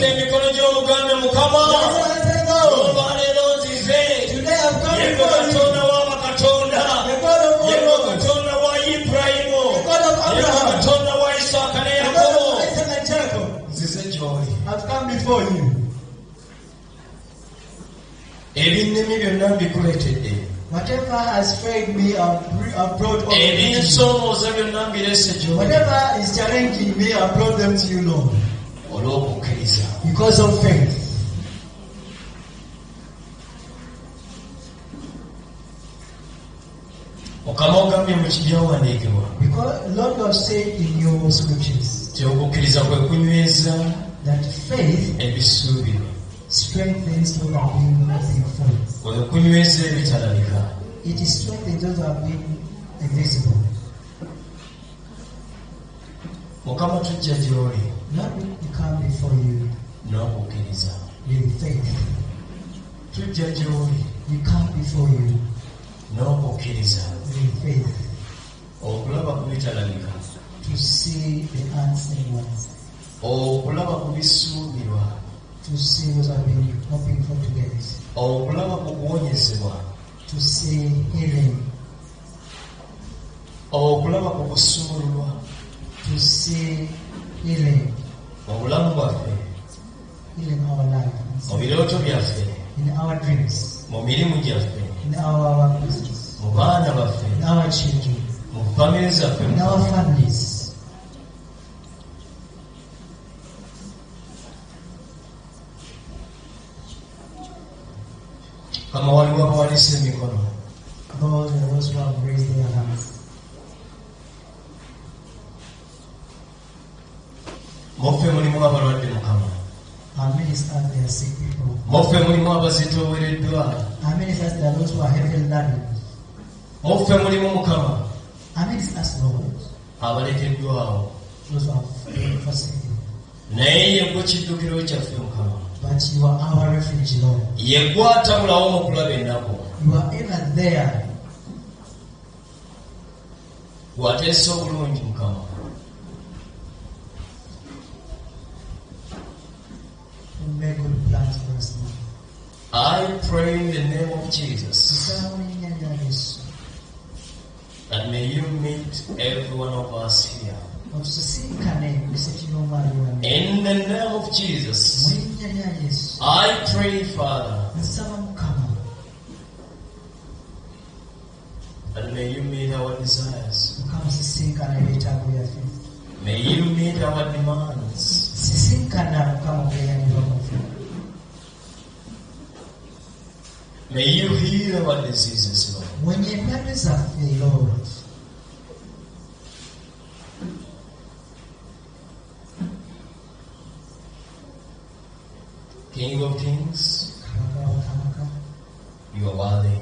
emikono gy'Omuganda Mukama. Olwaleero nzize. Yego Katonda w'abakatonda. Yego Katonda wa Ibulayimu. Yego Katonda wa Isaaka ne Yakobo. Nzize gy'oli. I've come before you. Ebinnemi byonna mbikuleetedde. Whatever has failed me, I've brought all Ebinsomooza byonna mbirese gy'oli. Whatever is challenging me, I've brought them to you, Lord. Olw'okukkiriza. Because of faith. Mukama ogambye mu kibyawandiikibwa. Because Lord God said in your scriptures Okukkiriza kwe kunyweza that faith ebisuubirwa. strengthens those that have been nothing faith. Kwe kunyweza ebitalabika. It is strengthening those that have been invisible. Mukama tujja gy'oli Lord, we come before you n'okukkiriza. with faith. Tujja gy'oli We come before you n'okukkiriza. with faith Okulaba ku bitalabika. to see the unseen ones, Okulaba ku bisuubirwa. to see what I've been hoping for today, Okulaba ku kuwonyezebwa. to see healing, Okulaba ku kusumululwa. to see healing, Mu bulamu bwaffe, healing our lives, mu birooto byaffe, in our dreams, mu mirimu gyaffe, in our business, mu baana baffe, in our children, mu famire zaffe. in our families. Kama waliwo abawalisa emikono. Those who have raised their hands. Muffe mulimu abalwadde Mukama. Our ministers, they are sick people. Muffe mulimu abazitoowereddwa. Our ministers, they are those who are heavily laden. Muffe mulimu Mukama Our ministers, Lord, abalekeddwawo. those who have been forsaken. Naye ye gwe kiddukiro kyaffe Mukama. But you are our refuge, Lord. Ye gwe atabulawo mu kulaba ennaku. You are ever there. Gwateesa obulungi Mukama. Who make good plans for us, Lord. I pray in the name of Jesus Tusaba mu linnya lya Yesu. that may you meet every one of us here. Otusisinkane bisekiro omwali wange. In the name of Mu Jesus, linnya lya Yesu. I pray, Father, Nsaba Mukama. that may you meet our desires. Mukama sisinkana ebyetaago byaffe. May you meet our demands. Sisinkana Mukama obweyanirwa kwaffe. May you heal our diseases, Lord. Mwenye endwadde zaffe, Lord. King of kings, Kabaka wa bakabaka. you are worthy.